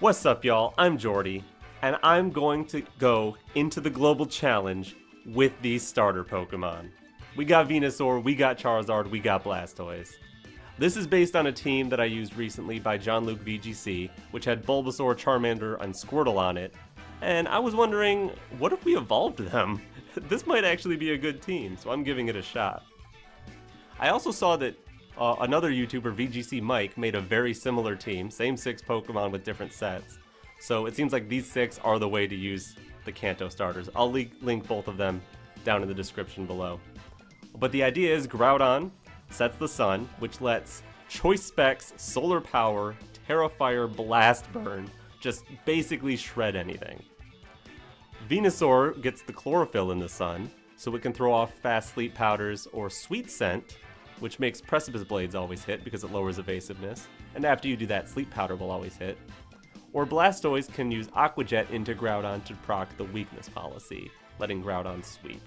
What's up, y'all? I'm Jordy, and I'm going to go into the global challenge with these starter Pokemon. We got Venusaur, we got Charizard, we got Blastoise. This is based on a team that I used recently by John-Luke VGC, which had Bulbasaur, Charmander, and Squirtle on it. And I was wondering, what if we evolved them? This might actually be a good team, so I'm giving it a shot. I also saw that another YouTuber, VGC Mike, made a very similar team, same 6 Pokemon with different sets. So it seems like these 6 are the way to use the Kanto starters. I'll link both of them down in the description below. But the idea is Groudon sets the sun, which lets Choice Specs, Solar Power, Tera Fire, Blast Burn just basically shred anything. Venusaur gets the Chlorophyll in the sun, so it can throw off fast Sleep Powders or Sweet Scent, which makes Precipice Blades always hit because it lowers evasiveness, and after you do that, Sleep Powder will always hit. Or Blastoise can use Aqua Jet into Groudon to proc the Weakness policy, letting Groudon sweep.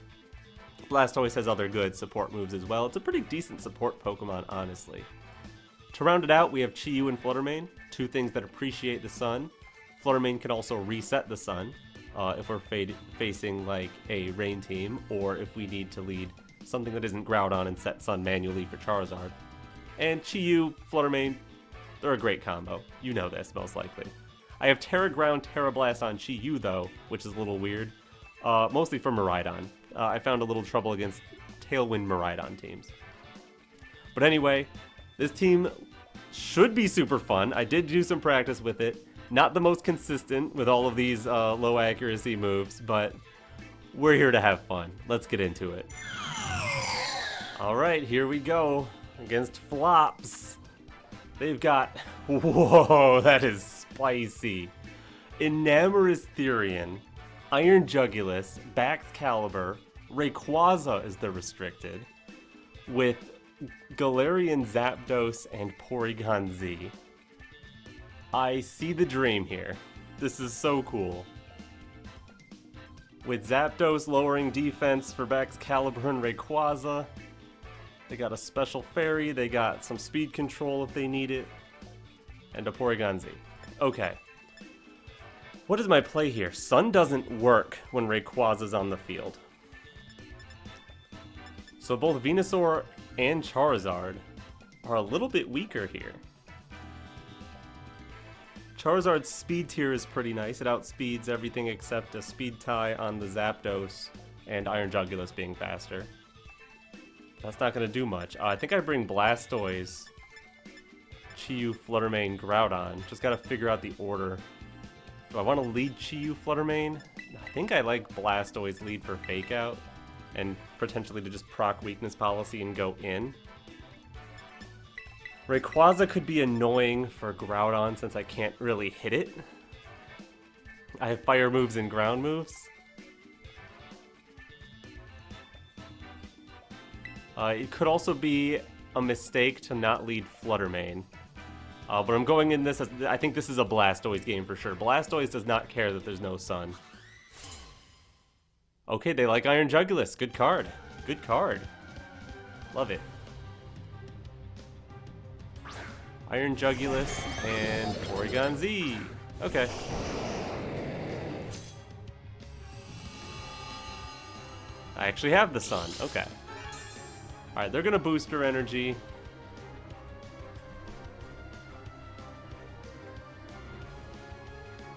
Blastoise has other good support moves as well. It's a pretty decent support Pokemon, honestly. To round it out, we have Chi-Yu and Fluttermane, 2 things that appreciate the sun. Fluttermane can also reset the sun if we're facing like a rain team, or if we need to lead something that isn't Groudon and set sun manually for Charizard. And Chi-Yu, Fluttermane, they're a great combo. You know this, most likely. I have Tera Ground, Tera Blast on Chi-Yu though, which is a little weird. Mostly for Miraidon. I found a little trouble against Tailwind Miraidon teams. But anyway, this team should be super fun. I did do some practice with it. Not the most consistent with all of these low accuracy moves, but we're here to have fun. Let's get into it. Alright, here we go. Against Flops. They've got... Whoa, that is spicy. Enamorous Therian, Iron Jugulis, Baxcalibur, Rayquaza is the restricted, with Galarian Zapdos and Porygon Z. I see the dream here. This is so cool. With Zapdos lowering defense for Baxcalibur and Rayquaza, they got a special fairy, they got some speed control if they need it, and a Porygon Z. Okay. What is my play here? Sun doesn't work when Rayquaza's on the field. So both Venusaur and Charizard are a little bit weaker here. Charizard's speed tier is pretty nice. It outspeeds everything except a speed tie on the Zapdos and Iron Jugulis being faster. That's not going to do much. I think I bring Blastoise, Chi-Yu, Fluttermane, Groudon. Just got to figure out the order. Do I want to lead Chi-Yu, Fluttermane? I think I like Blastoise lead for Fake Out, and potentially to just proc Weakness Policy and go in. Rayquaza could be annoying for Groudon since I can't really hit it. I have fire moves and ground moves. It could also be a mistake to not lead Fluttermane. But I'm going in this as, I think this is a Blastoise game for sure. Blastoise does not care that there's no sun. Okay, they like Iron Jugulis. Good card. Good card. Love it. Iron Jugulis and Porygon Z. Okay. I actually have the sun. Okay. Alright, they're gonna boost her energy.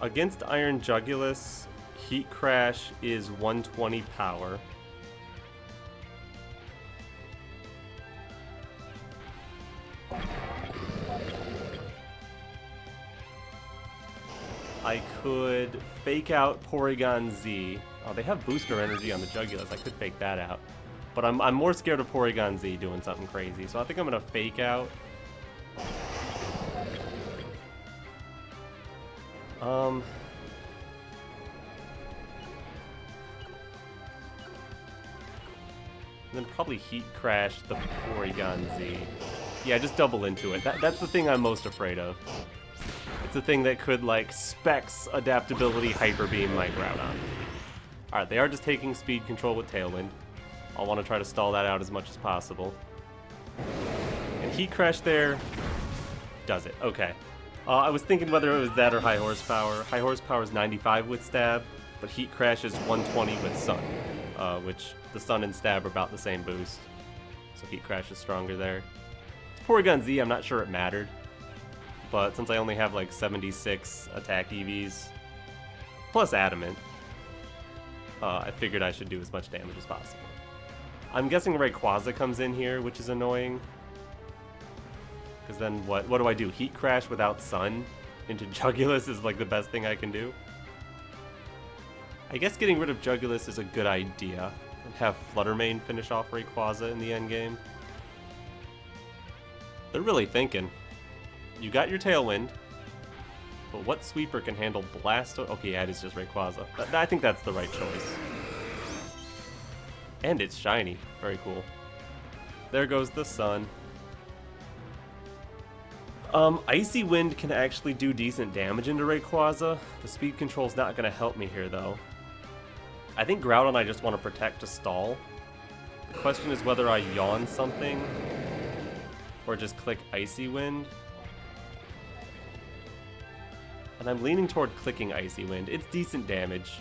Against Iron Jugulis, Heat Crash is 120 power. I could fake out Porygon Z. Oh, they have booster energy on the Jugulis. I could fake that out. But I'm more scared of Porygon Z doing something crazy, so I think I'm gonna fake out. And then probably Heat Crash the Porygon Z. Yeah, just double into it. That's the thing I'm most afraid of. It's a thing that could, like, Specs Adaptability Hyper Beam my Groudon. Alright, they are just taking speed control with Tailwind. I'll want to try to stall that out as much as possible. And Heat Crash there does it. Okay. I was thinking whether it was that or high horsepower. High horsepower is 95 with stab, but heat crash is 120 with sun, which the sun and stab are about the same boost. So heat crash is stronger there. Porygon Z, I'm not sure it mattered, but since I only have like 76 attack EVs, plus adamant, I figured I should do as much damage as possible. I'm guessing Rayquaza comes in here, which is annoying. Because then what do I do? Heat crash without sun into Jugulus is like the best thing I can do. I guess getting rid of Jugulus is a good idea. And have Flutter Mane finish off Rayquaza in the endgame. They're really thinking. You got your Tailwind, but what sweeper can handle Blastoise? Okay, yeah, it is just Rayquaza. I think that's the right choice. And it's shiny. Very cool. There goes the sun. Icy Wind can actually do decent damage into Rayquaza. The speed control's not going to help me here, though. I think Groudon I just want to protect to stall. The question is whether I Yawn something or just click Icy Wind. And I'm leaning toward clicking Icy Wind. It's decent damage.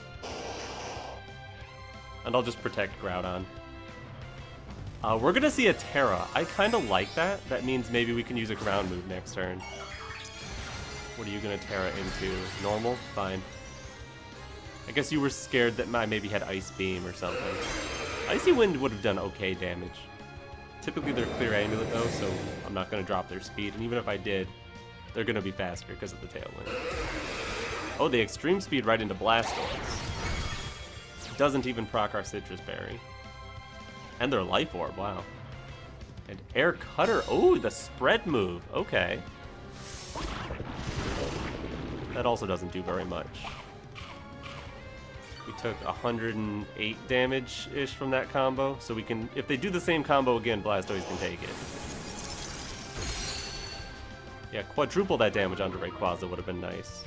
And I'll just protect Groudon. We're gonna see a Tera. I kind of like that. That means maybe we can use a ground move next turn. What are you gonna Tera into? Normal? Fine. I guess you were scared that I maybe had Ice Beam or something. Icy Wind would have done okay damage. Typically they're clear amulet though, so I'm not gonna drop their speed. And even if I did, they're gonna be faster because of the Tailwind. Oh, the extreme speed right into Blastoise. Doesn't even proc our Sitrus Berry. And their Life Orb, wow. And Air Cutter, oh, the spread move, okay. That also doesn't do very much. We took 108 damage-ish from that combo, so we can, if they do the same combo again, Blastoise can take it. Yeah, quadruple that damage onto Rayquaza would have been nice.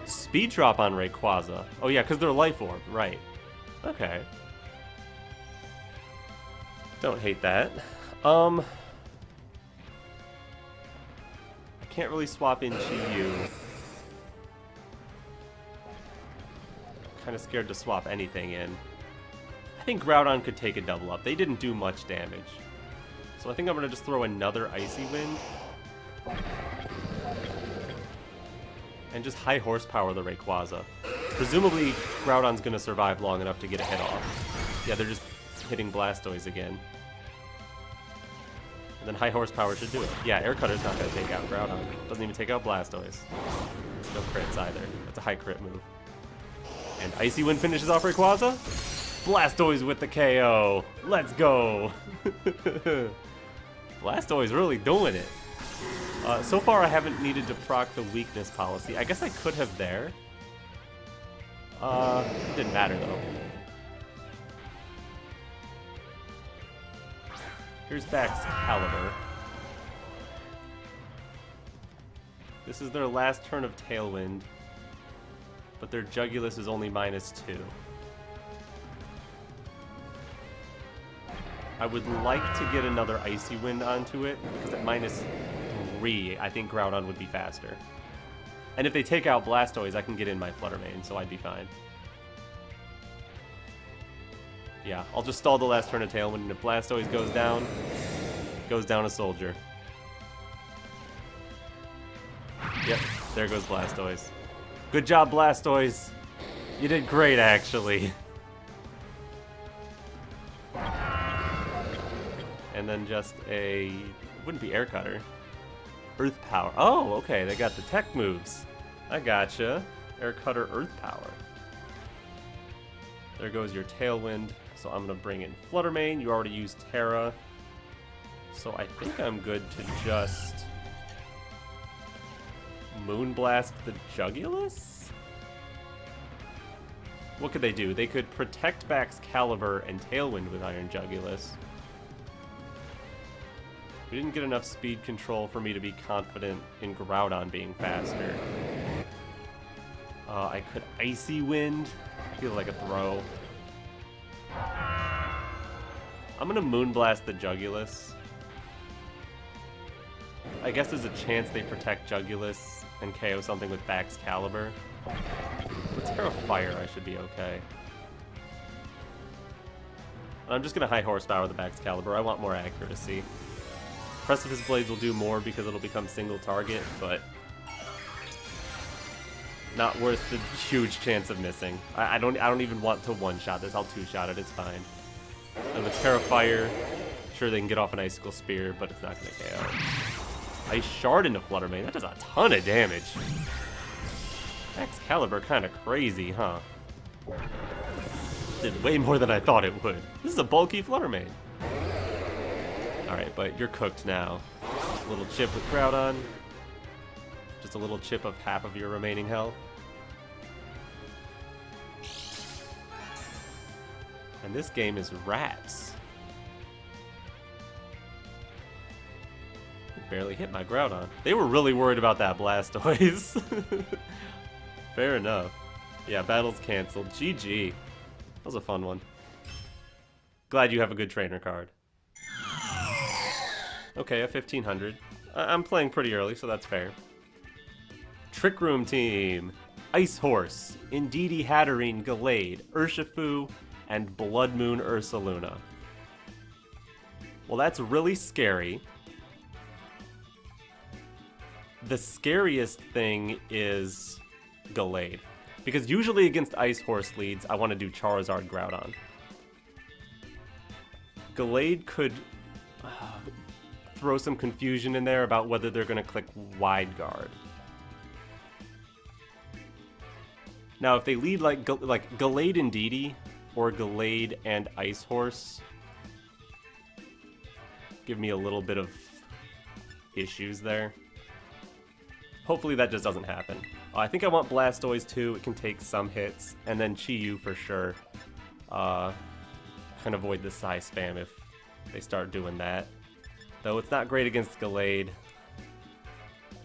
Speed drop on Rayquaza. Oh yeah, because they're Life Orb, right. Okay. Don't hate that. I can't really swap into you. Kind of scared to swap anything in. I think Groudon could take a double up. They didn't do much damage. So I think I'm going to just throw another Icy Wind. And just high horsepower the Rayquaza. Presumably, Groudon's going to survive long enough to get a hit off. Yeah, they're just hitting Blastoise again. And then high horsepower should do it. Yeah, Air Cutter's not going to take out Groudon. Doesn't even take out Blastoise. No crits either. That's a high crit move. And Icy Wind finishes off Rayquaza. Blastoise with the KO. Let's go. Blastoise really doing it. So far I haven't needed to proc the weakness policy. I guess I could have there. It didn't matter though. Here's Bax's Caliber. This is their last turn of Tailwind, but their Jugulus is only -2. I would like to get another Icy Wind onto it, because at -3, I think Groudon would be faster. And if they take out Blastoise, I can get in my Flutter Mane, so I'd be fine. Yeah, I'll just stall the last turn of Tailwind, and if Blastoise goes down a soldier. Yep, there goes Blastoise. Good job, Blastoise. You did great, actually. And then just a... wouldn't be Air Cutter. Earth Power. Oh, okay, they got the tech moves. I gotcha. Air Cutter, Earth Power. There goes your Tailwind. So I'm going to bring in Flutter Mane. You already used Tera. So I think I'm good to just... Moonblast the Jugulus? What could they do? They could protect Bax's Caliber and Tailwind with Iron Jugulus. We didn't get enough speed control for me to be confident in Groudon being faster. I could Icy Wind. I feel like a throw. I'm gonna Moonblast the Jugulus. I guess there's a chance they protect Jugulus and KO something with Baxcalibur. With Tera Fire, I should be okay. I'm just gonna high horsepower the Baxcalibur. I want more accuracy. Precipice Blades will do more because it'll become single target, but not worth the huge chance of missing. I don't even want to one-shot this. I'll two-shot it. It's fine. And with Tera Fire, sure they can get off an Icicle Spear, but it's not gonna KO. Ice Shard into Flutter Mane. That does a ton of damage. Excalibur kind of crazy, huh? Did way more than I thought it would. This is a bulky Flutter Mane. Alright, but you're cooked now. A little chip with Groudon. Just a little chip of half of your remaining health. And this game is rats. Barely hit my Groudon. They were really worried about that Blastoise. Fair enough. Yeah, battle's canceled. GG. That was a fun one. Glad you have a good trainer card. Okay, a 1500. I'm playing pretty early, so that's fair. Trick Room team. Ice Horse, Indeedee Hatterene, Gallade, Urshifu, and Blood Moon Ursaluna. Well, that's really scary. The scariest thing is Gallade. Because usually against Ice Horse leads, I want to do Charizard Groudon. Gallade could throw some confusion in there about whether they're going to click Wide Guard. Now, if they lead like Gallade and Indeedee, or Gallade and Ice Horse, give me a little bit of issues there. Hopefully that just doesn't happen. I think I want Blastoise too. It can take some hits, and then Chi-Yu for sure. Can avoid the Psy spam if they start doing that. Though it's not great against Gallade.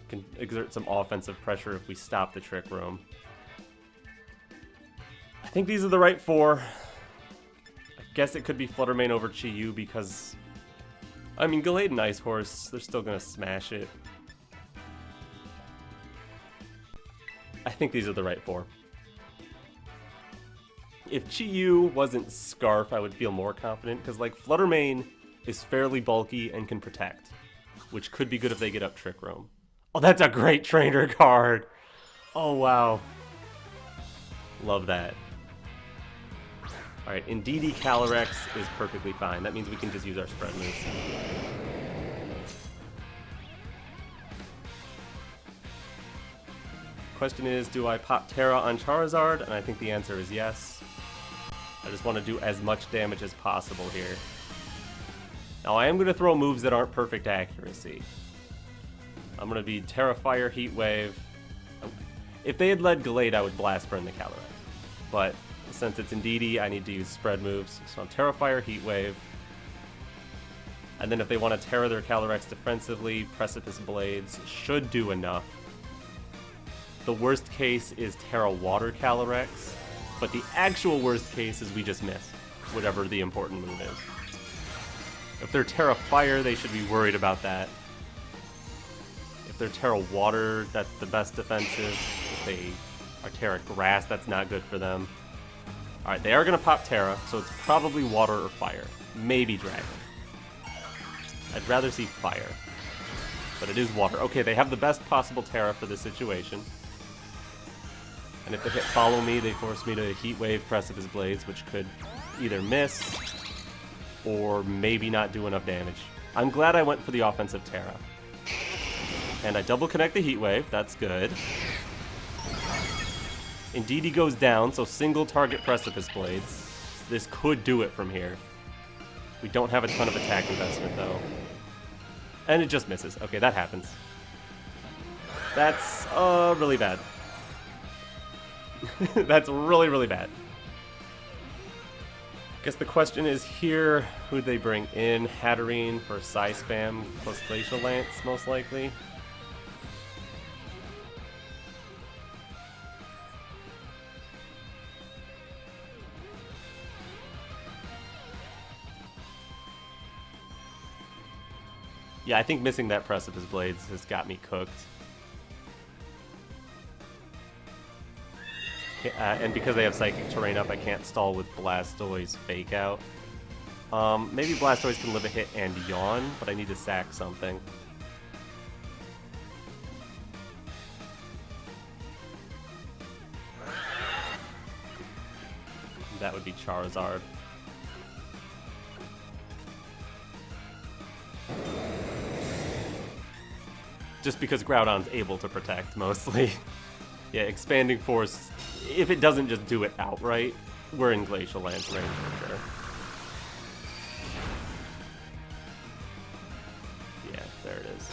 Can exert some offensive pressure if we stop the Trick Room. I think these are the right four. I guess it could be Flutter Mane over Chi-Yu because, I mean, Gallade and Ice Horse, they're still gonna smash it. I think these are the right four. If Chi-Yu wasn't Scarf, I would feel more confident, because like Flutter Mane is fairly bulky and can protect, which could be good if they get up Trick Room. Oh, that's a great trainer card! Oh, wow. Love that. Alright, Indeedee Calyrex is perfectly fine. That means we can just use our spread moves. Question is, do I pop Tera on Charizard? And I think the answer is yes. I just want to do as much damage as possible here. Now I am going to throw moves that aren't perfect accuracy. I'm going to be Tera Fire, Heat Wave. If they had led Gallade, I would Blast Burn the Calyrex. But since it's Indeedee, I need to use spread moves. So I'm Tera Fire, Heat Wave. And then if they want to Tera their Calyrex defensively, Precipice Blades should do enough. The worst case is Tera Water Calyrex, but the actual worst case is we just miss, whatever the important move is. If they're Tera Fire, they should be worried about that. If they're Tera Water, that's the best defensive. If they are Tera Grass, that's not good for them. Alright, they are going to pop Tera, so it's probably Water or Fire. Maybe Dragon. I'd rather see Fire, but it is Water. Okay, they have the best possible Tera for this situation. And if they hit Follow Me, they force me to Heat Wave Precipice Blades, which could either miss or maybe not do enough damage. I'm glad I went for the offensive Tera. And I double connect the Heat Wave, that's good. Indeedee goes down, so single target Precipice Blades. This could do it from here. We don't have a ton of attack investment though. And it just misses. Okay, that happens. That's really bad. That's really, really bad. Guess the question is here, who'd they bring in? Hatterene for Psy Spam plus Glacial Lance, most likely. Yeah, I think missing that Precipice Blades has got me cooked. And because they have Psychic Terrain up, I can't stall with Blastoise Fake Out. Maybe Blastoise can live a hit and Yawn, but I need to sack something. That would be Charizard. Just because Groudon's able to protect, mostly. Yeah, Expanding Force, if it doesn't just do it outright, we're in Glacial Lance range for sure. Yeah, there it is.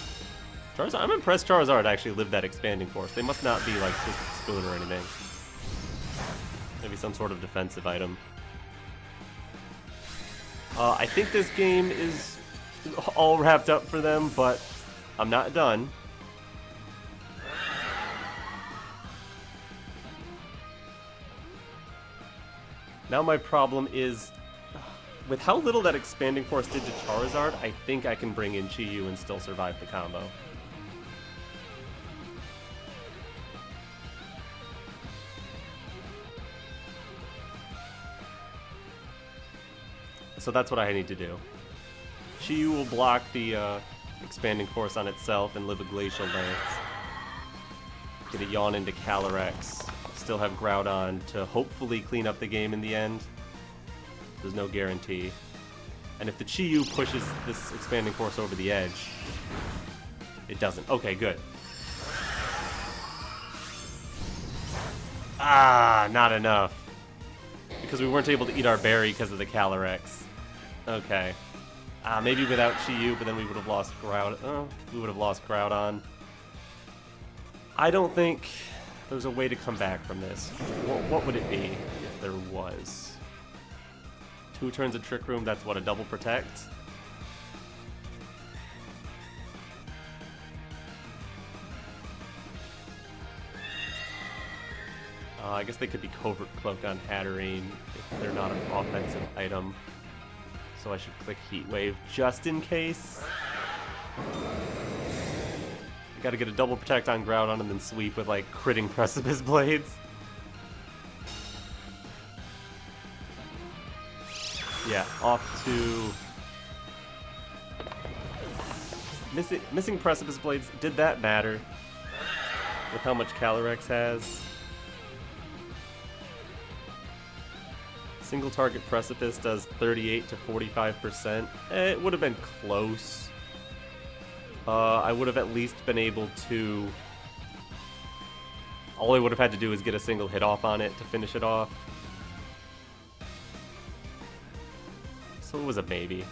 Charizard, I'm impressed Charizard actually lived that Expanding Force. They must not be like Twisted Spoon or anything. Maybe some sort of defensive item. I think this game is all wrapped up for them, but I'm not done. Now my problem is, with how little that Expanding Force did to Charizard, I think I can bring in Chi-Yu and still survive the combo. So that's what I need to do. Chi-Yu will block the Expanding Force on itself and live a Glacial Lance. Get a Yawn into Calyrex. Still have Groudon to hopefully clean up the game in the end. There's no guarantee. And if the Chi-Yu pushes this Expanding Force over the edge, it doesn't. Okay, good. Ah, not enough. Because we weren't able to eat our berry because of the Calyrex. Okay. Maybe without Chi-Yu, but then we would have lost Groudon. I don't think there's a way to come back from this. What would it be if there was? 2 turns of Trick Room, that's what, a double protect? I guess they could be Covert Cloak on Hatterene if they're not an offensive item. So I should click Heat Wave just in case. Gotta get a double protect on Groudon and then sweep with like critting Precipice Blades. Yeah, off to... Missing Precipice Blades, did that matter? With how much Calyrex has? Single target Precipice does 38 to 45%. It would have been close. I would have at least been able to... All I would have had to do is get a single hit off on it to finish it off. So it was a maybe.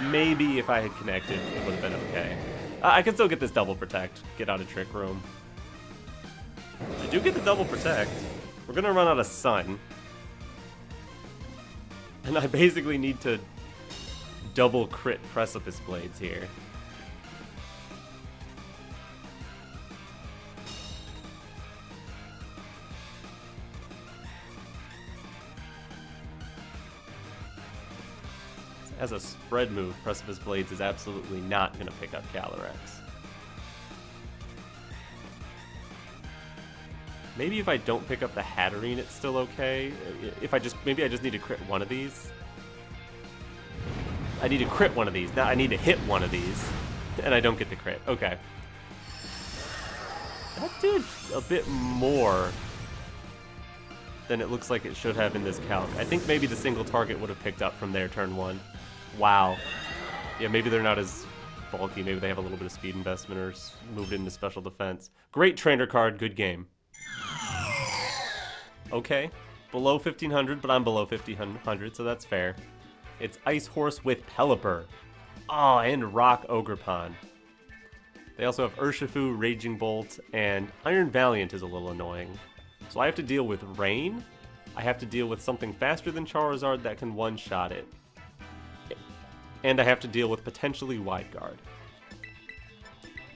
Maybe if I had connected, it would have been okay. I can still get this double protect, get out of Trick Room. I do get the double protect. We're gonna run out of Sun. And I basically need to double crit Precipice Blades here. As a spread move, Precipice Blades is absolutely not going to pick up Calyrex. Maybe if I don't pick up the Hatterene, it's still okay. Maybe I just need to crit one of these. I need to crit one of these. Now I need to hit one of these, and I don't get the crit. Okay. That did a bit more than it looks like it should have in this calc. I think maybe the single target would have picked up from their turn 1. Wow. Yeah, maybe they're not as bulky. Maybe they have a little bit of speed investment or moved into special defense. Great trainer card. Good game. Okay. Below 1500, but I'm below 1500, so that's fair. It's Ice Horse with Pelipper. Oh, and Rock Ogerpon. They also have Urshifu, Raging Bolt, and Iron Valiant is a little annoying. So I have to deal with Rain. I have to deal with something faster than Charizard that can one-shot it. And I have to deal with potentially Wide Guard.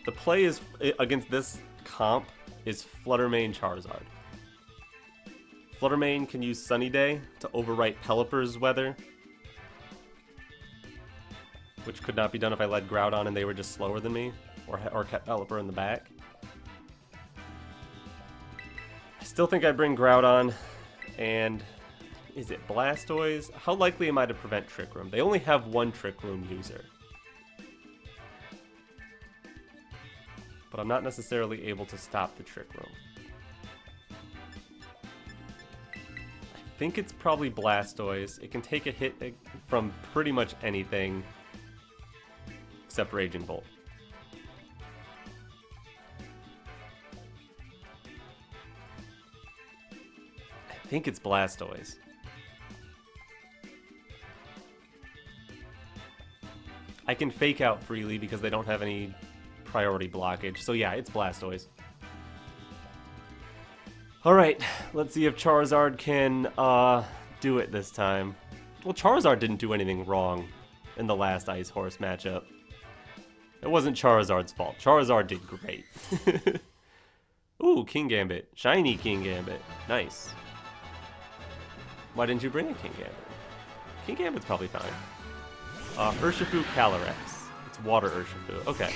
The play is against this comp is Flutter Mane Charizard. Flutter Mane can use Sunny Day to overwrite Pelipper's weather. which could not be done if I led Groudon and they were just slower than me, or kept Pelipper in the back. I still think I bring Groudon, and is it Blastoise? How likely am I to prevent Trick Room? They only have one Trick Room user. But I'm not necessarily able to stop the Trick Room. I think it's probably Blastoise. It can take a hit from pretty much anything except Raging Bolt. I think it's Blastoise. I can fake out freely because they don't have any priority blockage. So yeah, it's Blastoise. Alright, let's see if Charizard can do it this time. Well, Charizard didn't do anything wrong in the last Ice Horse matchup. It wasn't Charizard's fault. Charizard did great. Ooh, King Gambit. Shiny King Gambit. Nice. Why didn't you bring a King Gambit? King Gambit's probably fine. Urshifu Calyrex. It's Water Urshifu. Okay.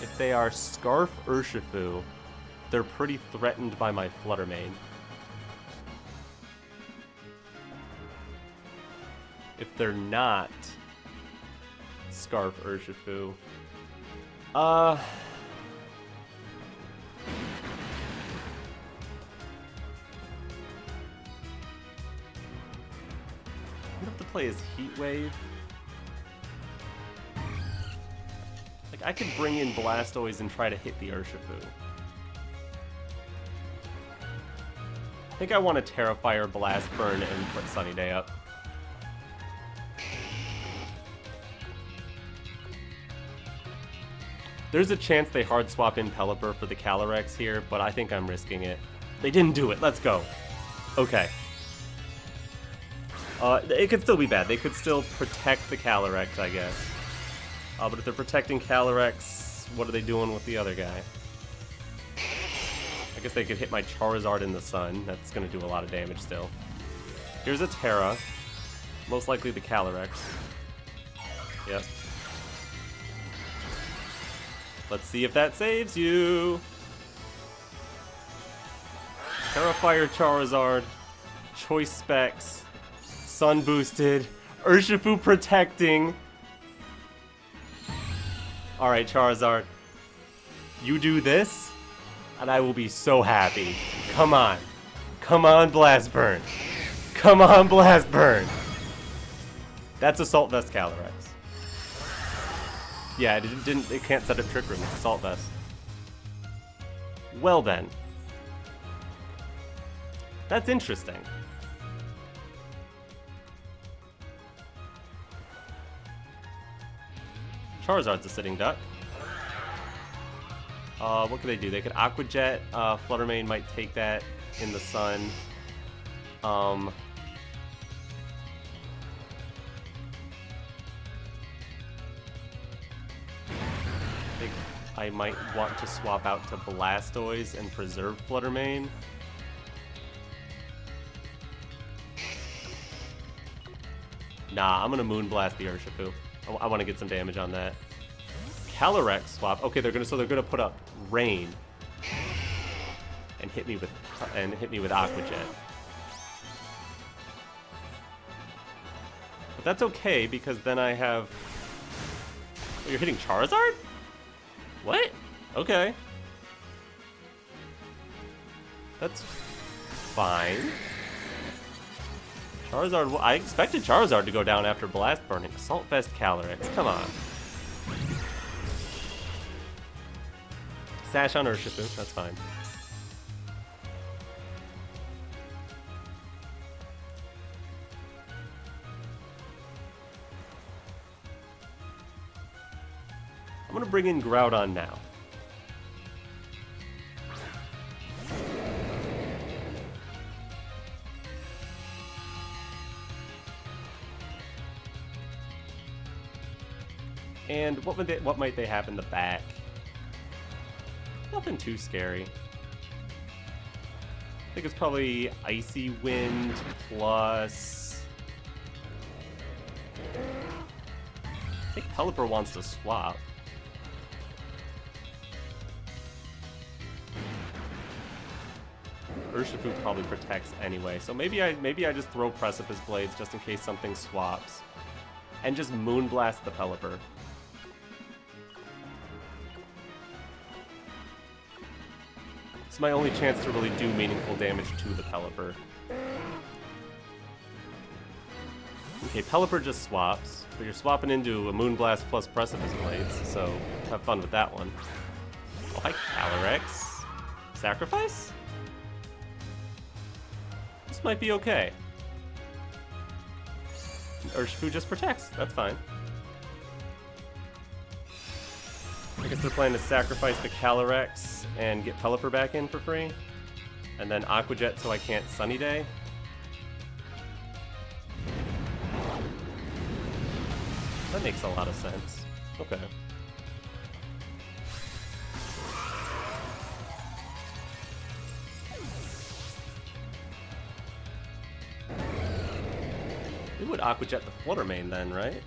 If they are Scarf Urshifu, they're pretty threatened by my Flutter Mane. If they're not Scarf Urshifu, I'm gonna have to play as Heat Wave. Like, I could bring in Blastoise and try to hit the Urshifu. I think I want to Tera Fire, Blast Burn, and put Sunny Day up. There's a chance they hard swap in Pelipper for the Calyrex here, but I think I'm risking it. They didn't do it. Let's go. Okay. It could still be bad. They could still protect the Calyrex, I guess. But if they're protecting Calyrex, what are they doing with the other guy? I guess they could hit my Charizard in the sun. That's going to do a lot of damage still. Here's a Tera. Most likely the Calyrex. Yep. Let's see if that saves you. Tera Fire Charizard. Choice Specs. Sun boosted. Urshifu protecting. Alright, Charizard. You do this, and I will be so happy. Come on. Come on, Blast Burn. Come on, Blast Burn. That's Assault Vest Calyrex. Yeah, it can't set up Trick Room. It's Assault Vest. Well then. That's interesting. Charizard's a sitting duck. What could they do? They could Aqua Jet. Flutter Mane might take that in the sun. I might want to swap out to Blastoise and preserve Flutter Mane. Nah, I'm gonna Moonblast the Urshifu. I want to get some damage on that. Calyrex swap. Okay, they're gonna put up Rain and hit me with Aqua Jet. But that's okay because then I have. Oh, you're hitting Charizard? What? Okay. That's fine. Charizard. I expected Charizard to go down after Blast Burning. Assault Vest Calyrex. Come on. Sash on Urshifu. That's fine. I'm gonna bring in Groudon now. And what might they have in the back? Nothing too scary. I think it's probably Icy Wind plus... I think Pelipper wants to swap. Urshifu probably protects anyway, so maybe I just throw Precipice Blades just in case something swaps. And just Moonblast the Pelipper. It's my only chance to really do meaningful damage to the Pelipper. Okay, Pelipper just swaps, but you're swapping into a Moonblast plus Precipice Blades, so have fun with that one. Oh, hi, Calyrex. Sacrifice? This might be okay. Urshifu just protects, that's fine. I guess they're planning to sacrifice the Calyrex and get Pelipper back in for free. And then Aqua Jet so I can't Sunny Day. That makes a lot of sense. Okay. We would Aqua Jet the Flutter Mane then, right?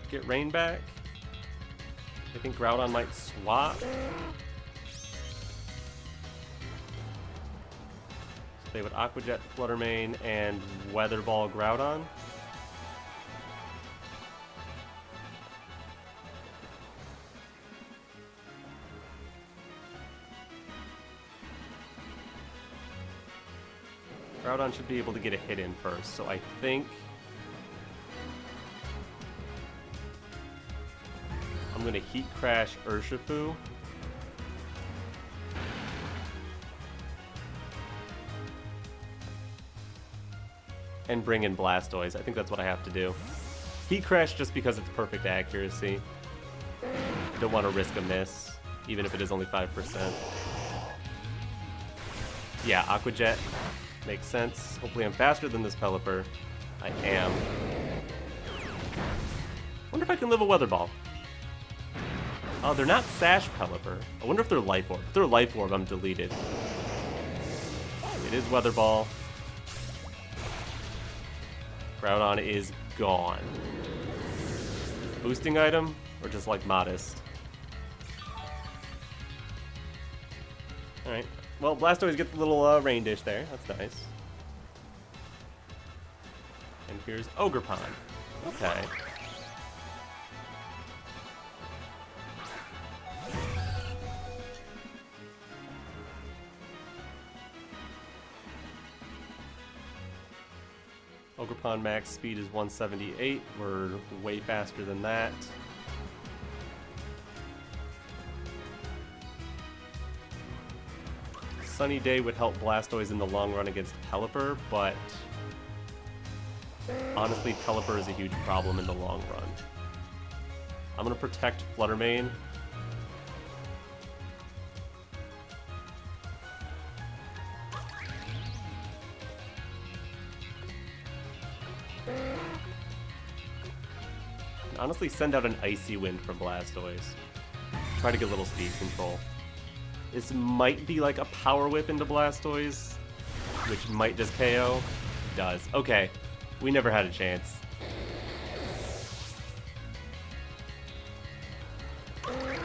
Get Rain back. I think Groudon might swap. So they would Aqua Jet Flutter Mane and Weather Ball Groudon. Groudon should be able to get a hit in first, so I think I'm going to Heat Crash Urshifu. And bring in Blastoise. I think that's what I have to do. Heat Crash just because it's perfect accuracy. Don't want to risk a miss, even if it is only 5%. Yeah, Aqua Jet. Makes sense. Hopefully I'm faster than this Pelipper. I am. Wonder if I can live a Weather Ball. Oh, they're not Sash Pelipper. I wonder if they're Life Orb. If they're Life Orb, I'm deleted. It is Weather Ball. Groudon is gone. Boosting item, or just like modest? Alright. Well, Blastoise gets a little rain dish there. That's nice. And here's Ogerpon. Okay. Ogerpon max speed is 178. We're way faster than that. Sunny Day would help Blastoise in the long run against Pelipper, but honestly, Pelipper is a huge problem in the long run. I'm going to protect Flutter Mane. And honestly, send out an Icy Wind from Blastoise. Try to get a little speed control. This might be like a Power Whip into Blastoise, which might just KO. Does. Okay. We never had a chance.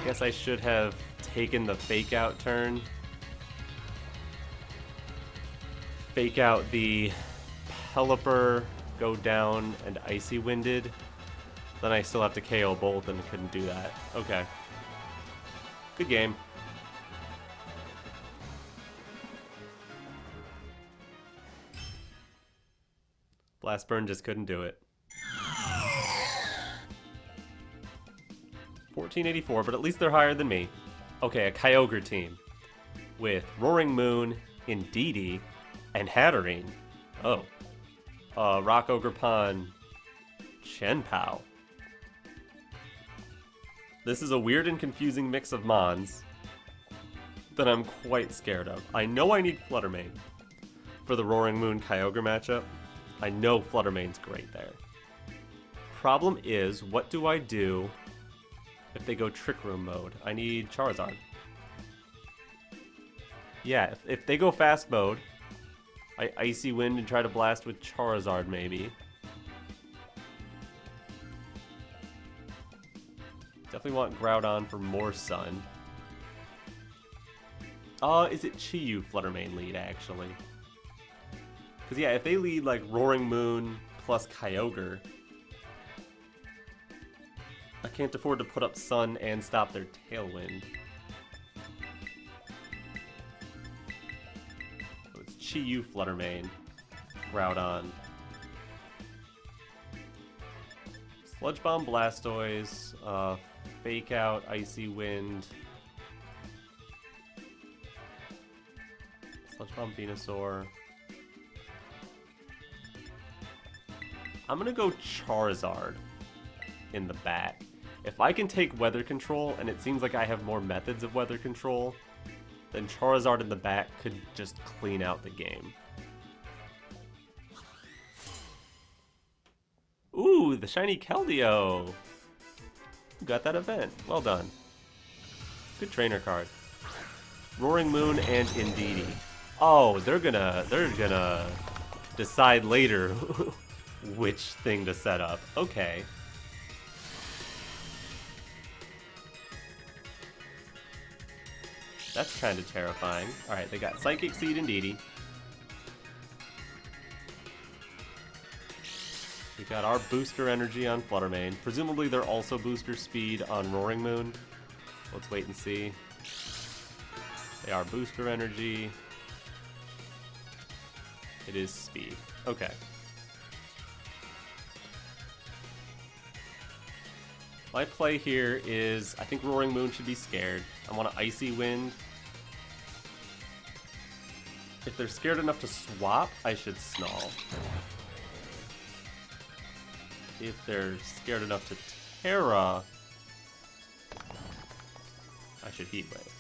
Guess I should have taken the Fake Out turn. Fake out the Pelipper, go down, and Icy Winded. Then I still have to KO both and couldn't do that. Okay. Good game. Blast Burn just couldn't do it. 1484, but at least they're higher than me. Okay, a Kyogre team with Roaring Moon, Indeedee, and Hatterene. Oh. Rock Ogerpon, Chenpao. This is a weird and confusing mix of Mons that I'm quite scared of. I know I need Flutter Mane for the Roaring Moon Kyogre matchup. I know Flutter Mane's great there. Problem is, what do I do if they go Trick Room mode? I need Charizard. Yeah, if they go fast mode, I Icy Wind and try to blast with Charizard maybe. Definitely want Groudon for more sun. Is it Chi-Yu Flutter Mane lead, actually? Because, yeah, if they lead, like, Roaring Moon plus Kyogre, I can't afford to put up Sun and stop their Tailwind. So it's Chi-Yu Flutter Mane, Groudon. Sludge Bomb Blastoise, Fake Out, Icy Wind. Sludge Bomb Venusaur. I'm gonna go Charizard in the back. If I can take weather control, and it seems like I have more methods of weather control, then Charizard in the back could just clean out the game. Ooh, the shiny Keldeo! You got that event. Well done. Good trainer card. Roaring Moon and Indeedee. Oh, they're gonna decide later which thing to set up. Okay. That's kind of terrifying. Alright, they got Psychic Seed Indeedee. We got our booster energy on Flutter Mane. Presumably they're also booster speed on Roaring Moon. Let's wait and see. They are booster energy. It is speed. Okay. My play here is, I think Roaring Moon should be scared. I want to Icy Wind. If they're scared enough to swap, I should Snarl. If they're scared enough to Tera, I should Heat Wave.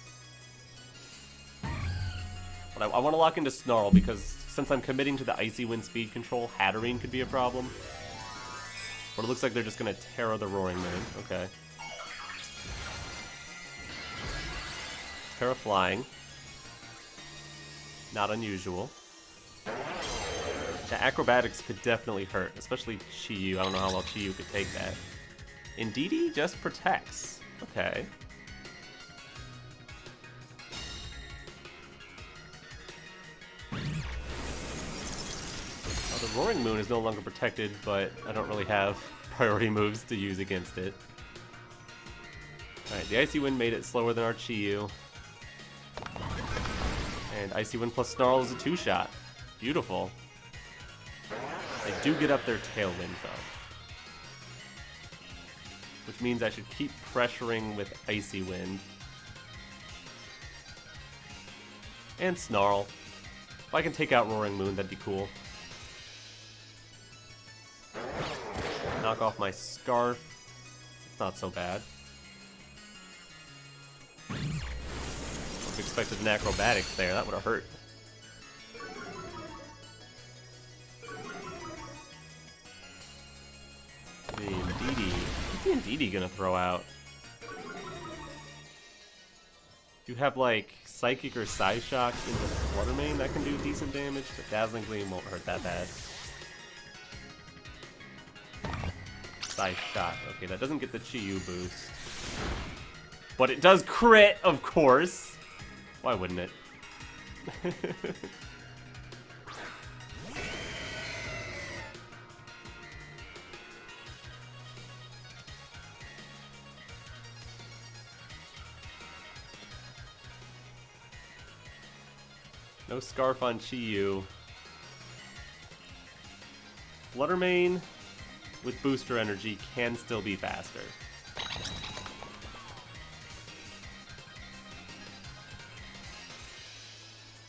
But I want to lock into Snarl because since I'm committing to the Icy Wind speed control, Hatterene could be a problem. But it looks like they're just going to Tera the Roaring Moon. Okay. Tera Flying. Not unusual. The Acrobatics could definitely hurt, especially Chi-Yu. I don't know how well Chi-Yu could take that. Indeedee just protects. Okay. The Roaring Moon is no longer protected, but I don't really have priority moves to use against it. Alright, the Icy Wind made it slower than our Chi-Yu. And Icy Wind plus Snarl is a 2-shot. Beautiful. They do get up their Tailwind, though. Which means I should keep pressuring with Icy Wind. And Snarl. If I can take out Roaring Moon, that'd be cool. Knock off my Scarf. It's not so bad. Would have expected an Acrobatics there. That would have hurt. The Indeedee. What's the Indeedee gonna throw out? If you have like Psychic or Psyshock into Flutter Mane, that can do decent damage, but Dazzling Gleam won't hurt that bad. Psyshock. Okay, that doesn't get the Chi-Yu boost. But it does crit, of course! Why wouldn't it? No Scarf on Chi-Yu. Flutter Mane with booster energy can still be faster.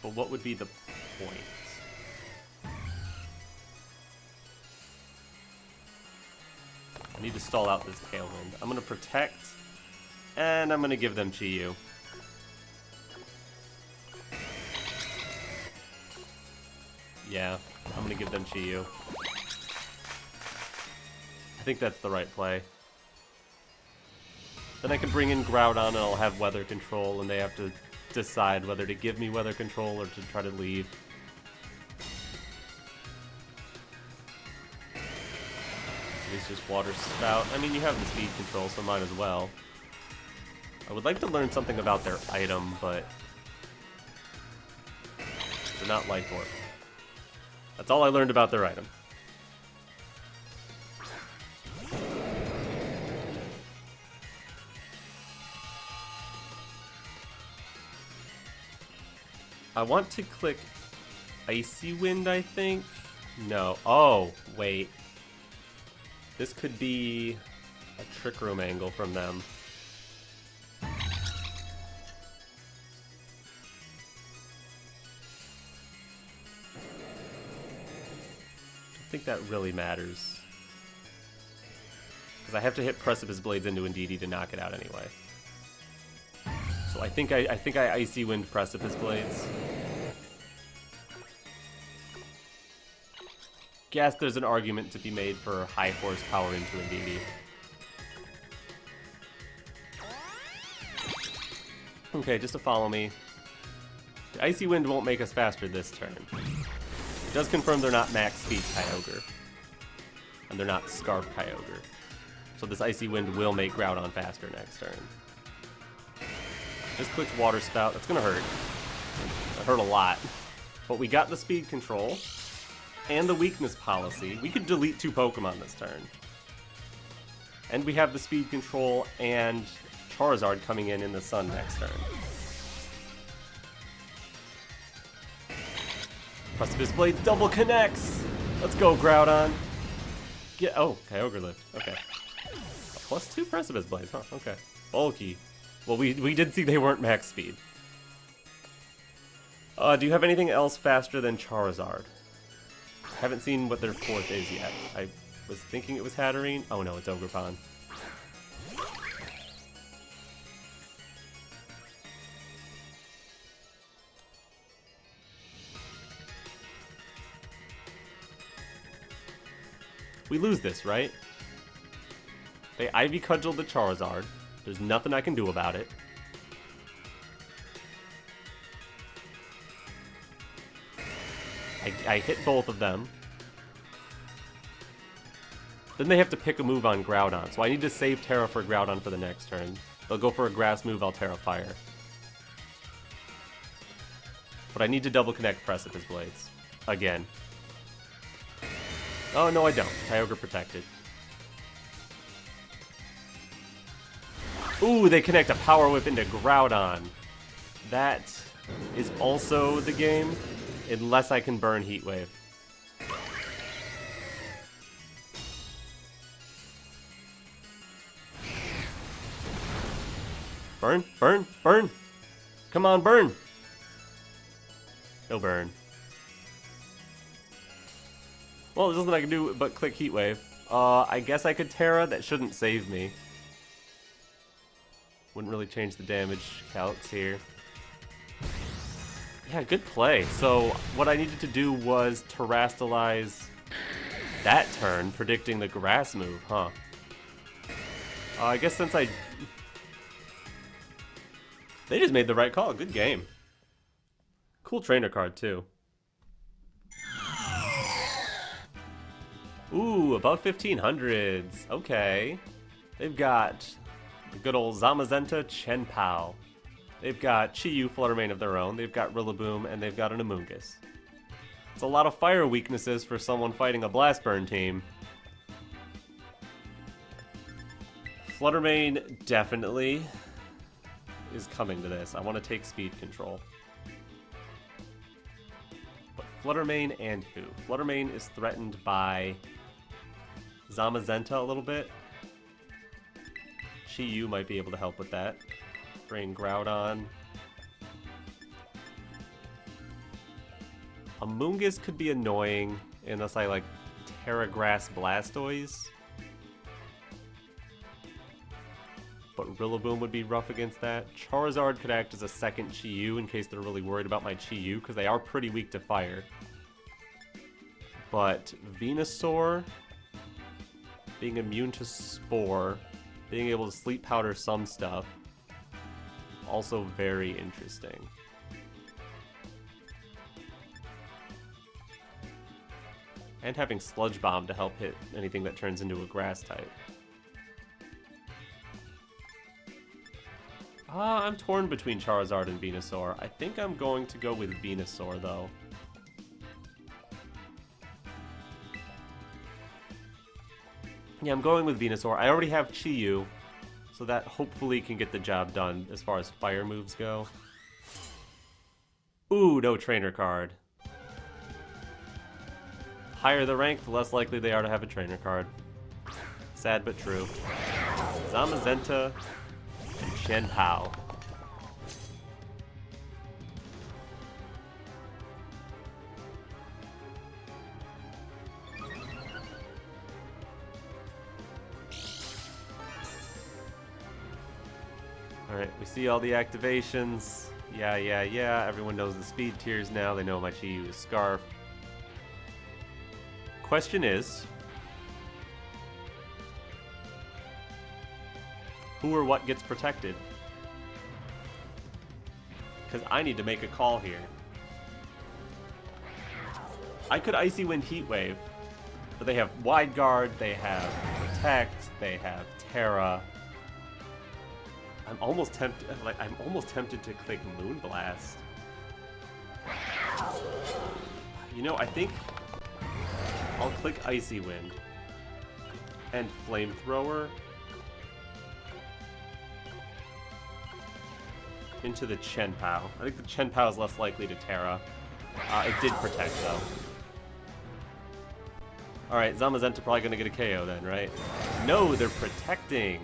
But what would be the point? I need to stall out this Tailwind. I'm going to protect, and I'm going to give them Chi-Yu. Yeah, I'm going to give them Chi-Yu. I think that's the right play. Then I can bring in Groudon and I'll have weather control and they have to decide whether to give me weather control or to try to leave. It's just water spout. I mean, you have the speed control, so might as well. I would like to learn something about their item, but they're not Life Orb. That's all I learned about their item. I want to click Icy Wind, I think. No. Oh, wait. This could be a Trick Room angle from them. I think that really matters. Because I have to hit Precipice Blades into Indeedee to knock it out anyway. So I think I Icy Wind Precipice Blades. Guess there's an argument to be made for high horsepower into Indeedee. Okay, just to follow me. The Icy Wind won't make us faster this turn. It does confirm they're not max speed Kyogre. And they're not Scarf Kyogre. So this Icy Wind will make Groudon faster next turn. Just clicked Water Spout. That's gonna hurt. That hurt a lot. But we got the speed control and the weakness policy. We could delete 2 Pokemon this turn. And we have the speed control and Charizard coming in the sun next turn. Precipice Blade double connects! Let's go, Groudon! Oh, Kyogre Lift. Okay. +2 Precipice Blades, huh? Okay. Bulky. Well, we did see they weren't max speed. Do you have anything else faster than Charizard? Haven't seen what their 4th is yet. I was thinking it was Hatterene. Oh no, it's Ogerpon. We lose this, right? They Ivy Cudgel the Charizard. There's nothing I can do about it. I hit both of them. Then they have to pick a move on Groudon, so I need to save Tera for Groudon for the next turn. They'll go for a grass move, I'll Tera Fire. But I need to double connect Precipice Blades. Again. Oh, no I don't. Kyogre protected. Ooh, they connect a Power Whip into Groudon. That is also the game, unless I can burn Heat Wave. Burn, burn, burn! Come on, burn! No burn. Well, there's nothing I can do but click Heat Wave. I guess I could Tera. That shouldn't save me. Wouldn't really change the damage calcs here. Yeah, good play. So what I needed to do was Terrastalize that turn, predicting the grass move, huh? I guess since I... They just made the right call. Good game. Cool trainer card, too. Ooh, above 1500s. Okay. They've got the good old Zamazenta Chenpao. They've got Chi-Yu Flutter Mane of their own. They've got Rillaboom, and they've got an Amoonguss. It's a lot of fire weaknesses for someone fighting a Blast Burn team. Flutter Mane definitely is coming to this. I want to take speed control. But Flutter Mane and who? Flutter Mane is threatened by Zamazenta a little bit. Chi-Yu might be able to help with that. Bring Groudon. Amoonguss could be annoying unless I like Tera Grass Blastoise. But Rillaboom would be rough against that. Charizard could act as a second Chi-Yu in case they're really worried about my Chi-Yu, because they are pretty weak to fire. But Venusaur, being immune to Spore, being able to Sleep Powder some stuff. also very interesting. And having Sludge Bomb to help hit anything that turns into a grass type. I'm torn between Charizard and Venusaur. I think I'm going to go with Venusaur, though. Yeah, I'm going with Venusaur. I already have Chi-Yu, so that hopefully can get the job done as far as fire moves go. Ooh, no trainer card. Higher the rank, the less likely they are to have a trainer card. Sad but true. Zamazenta and Shenpao. Alright, we see all the activations. Yeah. Everyone knows the speed tiers now. They know my Chi-Yu is Scarf. Question is, who or what gets protected? Because I need to make a call here. I could Icy Wind Heat Wave, but they have Wide Guard, they have Protect, they have Tera. I'm almost tempted to click Moonblast. You know, I think I'll click Icy Wind and Flamethrower into the Shenpao. I think the Shenpao is less likely to Tera. It did protect though. Alright, Zamazenta probably gonna get a KO then, right? No, they're protecting.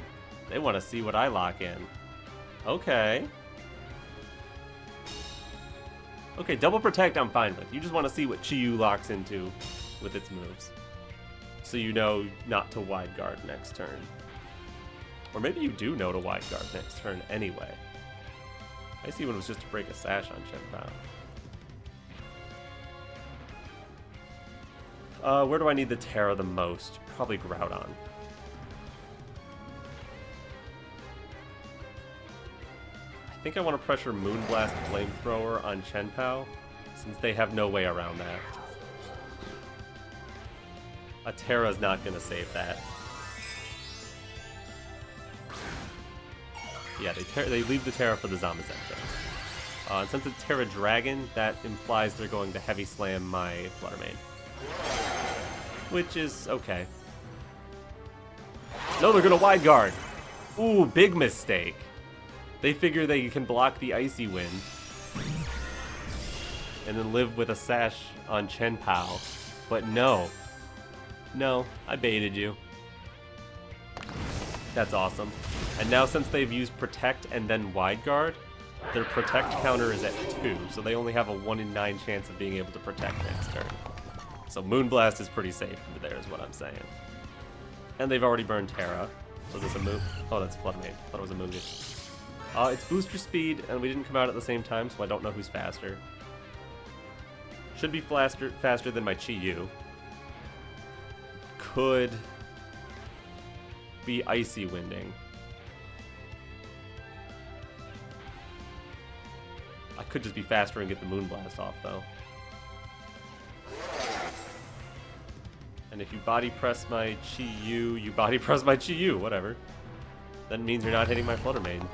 They want to see what I lock in. Okay. Okay, double protect I'm fine with. You just want to see what Chi-Yu locks into with its moves. So you know not to Wide Guard next turn. Or maybe you do know to Wide Guard next turn anyway. Icy Wind was just to break a Sash on Shenpao. Where do I need the Tera the most? Probably Groudon. I think I want to pressure Moonblast Flamethrower on Shenpao, since they have no way around that. A Tera's not going to save that. Yeah, they leave the Tera for the Zamazenta. And since it's Tera Dragon, that implies they're going to Heavy Slam my Flutter Mane. Which is okay. No, they're going to Wide Guard! Ooh, big mistake. They figure they can block the Icy Wind and then live with a Sash on Shenpao. But no. No, I baited you. That's awesome. And now since they've used Protect and then Wide Guard, their Protect counter is at 2, so they only have a 1 in 9 chance of being able to Protect next turn. So Moonblast is pretty safe there is what I'm saying. And they've already burned Tera. So there's a move. Oh, that's Flutter Mane. Thought it was a movie. It's booster speed, and we didn't come out at the same time, so I don't know who's faster. Should be faster than my Chi-Yu. Could be Icy Winding. I could just be faster and get the Moonblast off, though. And if you body press my Chi-Yu, you body press my Chi-Yu, whatever. That means you're not hitting my Flutter Mane.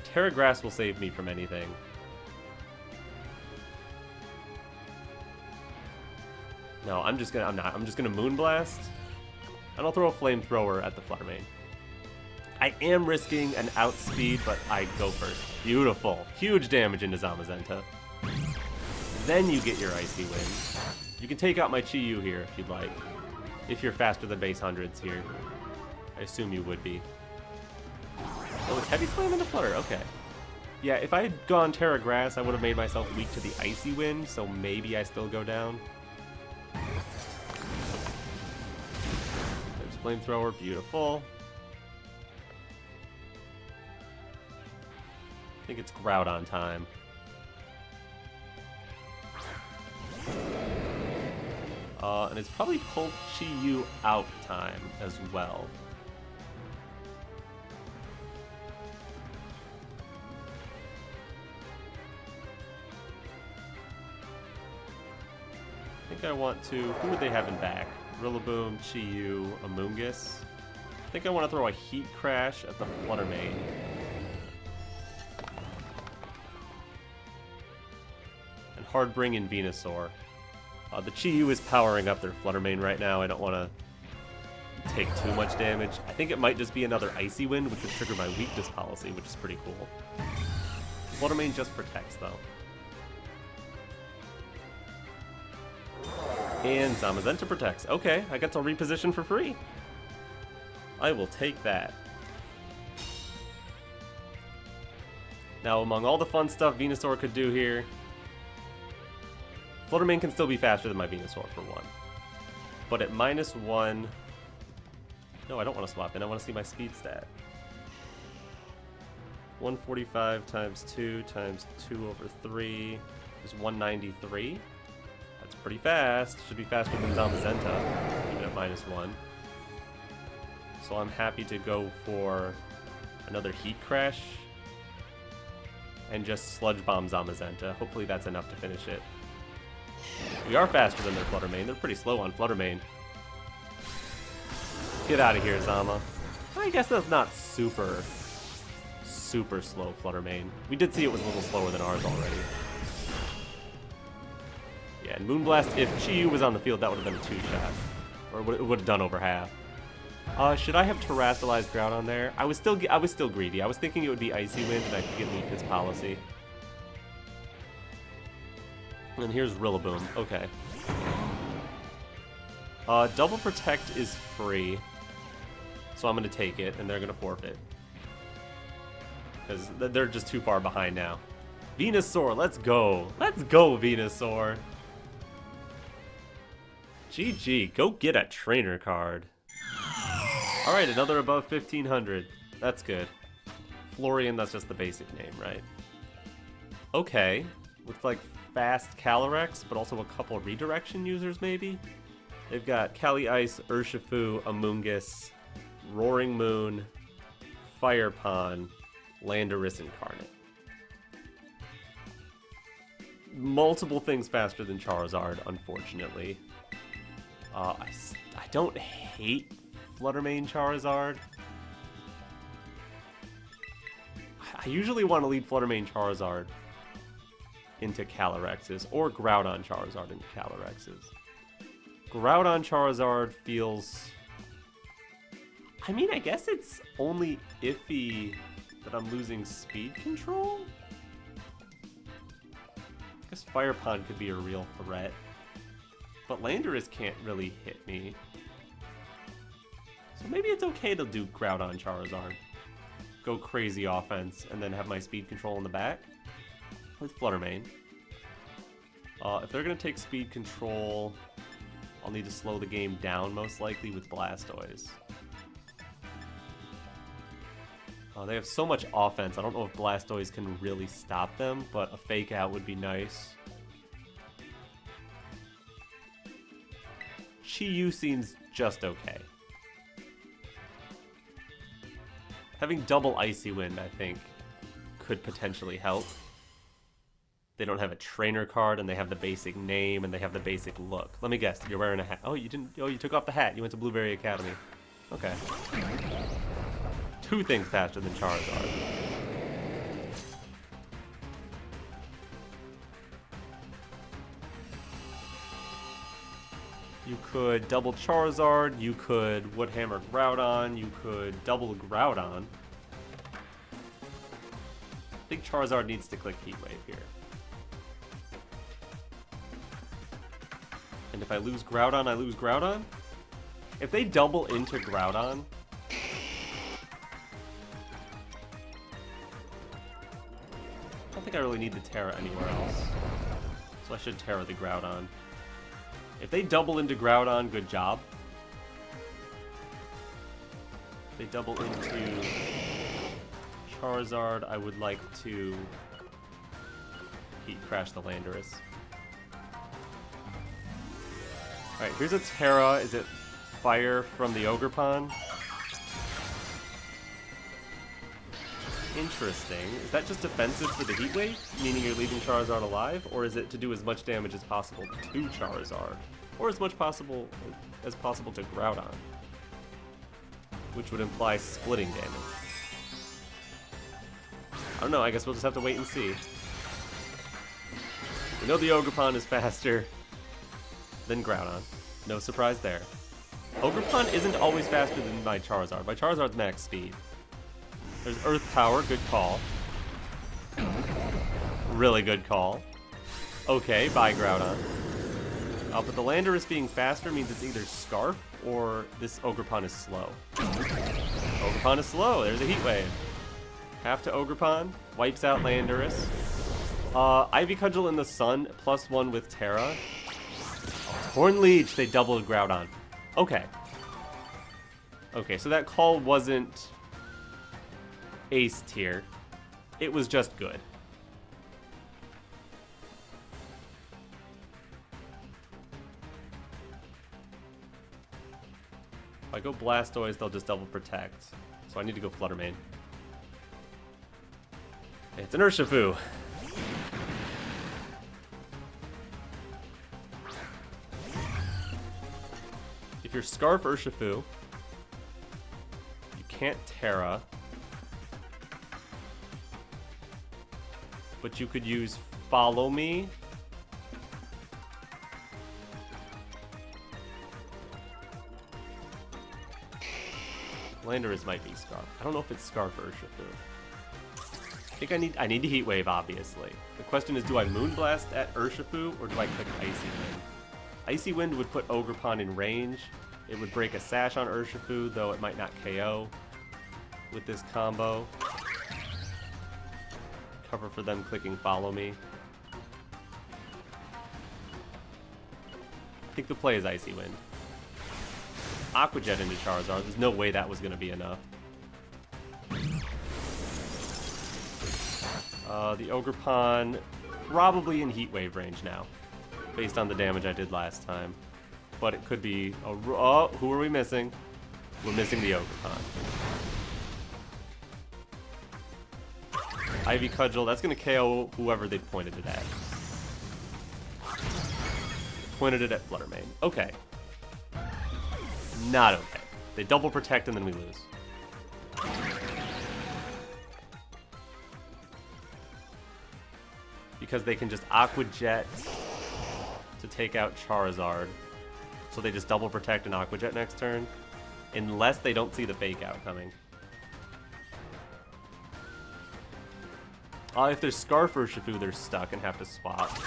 Terra Grass will save me from anything. No, I'm just gonna Moonblast, and I'll throw a Flamethrower at the Flutter Mane. I am risking an outspeed, but I go first. Beautiful. Huge damage into Zamazenta. Then you get your Icy Wind. You can take out my Chi-Yu here if you'd like. If you're faster than base hundreds here. I assume you would be. Oh, it's Heavy Slam into Flutter, okay. Yeah, if I had gone Terra Grass, I would have made myself weak to the Icy Wind, so maybe I still go down. There's Flamethrower, beautiful. I think it's Groudon time. And it's probably pull Chi-Yu out time as well. think I want to... Who would they have in back? Rillaboom, Chi-Yu, Amoonguss. I think I want to throw a Heat Crash at the Flutter Mane. And hard bring in Venusaur. The Chi-Yu is powering up their Flutter Mane right now. I don't want to take too much damage. I think it might just be another Icy Wind, which would trigger my weakness policy, which is pretty cool. Flutter Mane just protects, though. And Zamazenta protects. Okay, I get to reposition for free. I will take that. Now, among all the fun stuff Venusaur could do here, Flutter Mane can still be faster than my Venusaur, for one. But at -1... No, I don't want to swap in. I want to see my speed stat. 145 times 2 times 2 over 3 is 193. That's pretty fast. Should be faster than Zamazenta, even at -1. So I'm happy to go for another Heat Crash and just Sludge Bomb Zamazenta. Hopefully that's enough to finish it. We are faster than their Flutter Mane. They're pretty slow on Flutter Mane. Get out of here, Zama. I guess that's not super slow Flutter Mane. We did see it was a little slower than ours already. Yeah, and Moonblast, if Chi-Yu was on the field, that would have been a 2-shot. Or it would have done over half. Should I have Terrastalized Groudon there? I was still greedy. I was thinking it would be Icy Wind and I could get weakness policy. And here's Rillaboom. Okay. Double Protect is free. So I'm going to take it, and they're going to forfeit. Because they're just too far behind now. Venusaur, let's go. Let's go, Venusaur. GG, go get a trainer card. Alright, another above 1500. That's good. Florian, that's just the basic name, right? Okay. Looks like fast Calyrex, but also a couple redirection users, maybe? They've got Cali Ice, Urshifu, Amoonguss, Roaring Moon, Fire Pond, Landorus Incarnate. Multiple things faster than Charizard, unfortunately. I don't hate Flutter Mane Charizard. I usually want to lead Flutter Mane Charizard into Calyrex's, or Groudon Charizard into Calyrex's. Groudon Charizard feels... I mean, I guess it's only iffy that I'm losing speed control? I guess Fire Pond could be a real threat. But Landorus can't really hit me. So maybe it's okay to do Groudon Charizard. Go crazy offense, and then have my speed control in the back with Flutter Mane. If they're going to take speed control, I'll need to slow the game down, most likely, with Blastoise. They have so much offense, I don't know if Blastoise can really stop them, but a Fake Out would be nice. Chi-Yu seems just okay. Having double Icy Wind, I think, could potentially help. They don't have a trainer card, and they have the basic name, and they have the basic look. Let me guess, you're wearing a hat. Oh, you didn't. Oh, you took off the hat. You went to Blueberry Academy. Okay. Two things faster than Charizard. You could double Charizard, you could Woodhammer Groudon, you could double Groudon. I think Charizard needs to click Heat Wave here. And if I lose Groudon, I lose Groudon? If they double into Groudon... I don't think I really need the Tera anywhere else. So I should Tera the Groudon. If they double into Groudon, good job. If they double into Charizard, I would like to Heat Crash the Landorus. Alright, here's a Tera. Is it Fire from the Ogre Pond? Interesting. Is that just defensive for the Heat Wave, meaning you're leaving Charizard alive, or is it to do as much damage as possible to Charizard, or as much possible to Groudon, which would imply splitting damage? I don't know. I guess we'll just have to wait and see. We know the Ogerpon is faster than Groudon. No surprise there. Ogerpon isn't always faster than my Charizard. My Charizard's max speed. There's Earth Power, good call. Really good call. Okay, bye Groudon. But the Landorus being faster means it's either Scarf or this Ogerpon is slow. Ogerpon is slow, there's a Heat Wave. Half to Ogerpon, wipes out Landorus. Ivy Cudgel in the Sun, +1 with Tera. Horn Leech, they doubled Groudon. Okay. Okay, so that call wasn't ace tier. It was just good. If I go Blastoise, they'll just double protect. So I need to go Flutter Mane. It's an Urshifu. If you're Scarf Urshifu, you can't Tera. But you could use Follow Me. Landorus might be Scarf. I don't know if it's Scarf or Urshifu. I think I need to Heat Wave, obviously. The question is, do I Moonblast at Urshifu or do I click Icy Wind? Icy Wind would put Ogerpon in range. It would break a Sash on Urshifu, though it might not KO with this combo. Cover for them clicking Follow Me. I think the play is Icy Wind. Aqua Jet into Charizard. There's no way that was going to be enough. The Ogerpon probably in Heat Wave range now, based on the damage I did last time. But it could be... Oh, who are we missing? We're missing the Ogerpon. Ivy Cudgel, that's going to KO whoever they pointed it at. Pointed it at Flutter Mane. Okay. Not okay. They double protect and then we lose. Because they can just Aqua Jet to take out Charizard. So they just double protect and Aqua Jet next turn. Unless they don't see the fake out coming. If there's Scarf or Urshifu, they're stuck and have to swap.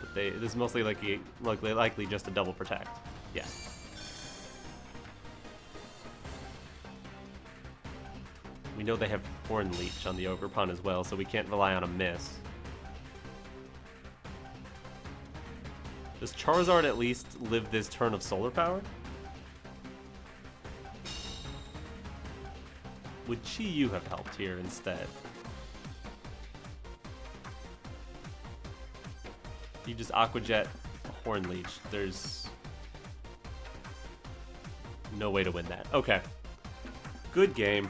But this is mostly likely just a double protect. Yeah. We know they have Horn Leech on the Ogerpon as well, so we can't rely on a miss. Does Charizard at least live this turn of Solar Power? Would Chi-Yu have helped here instead? You just Aqua Jet Horn Leech. There's no way to win that. Okay. Good game.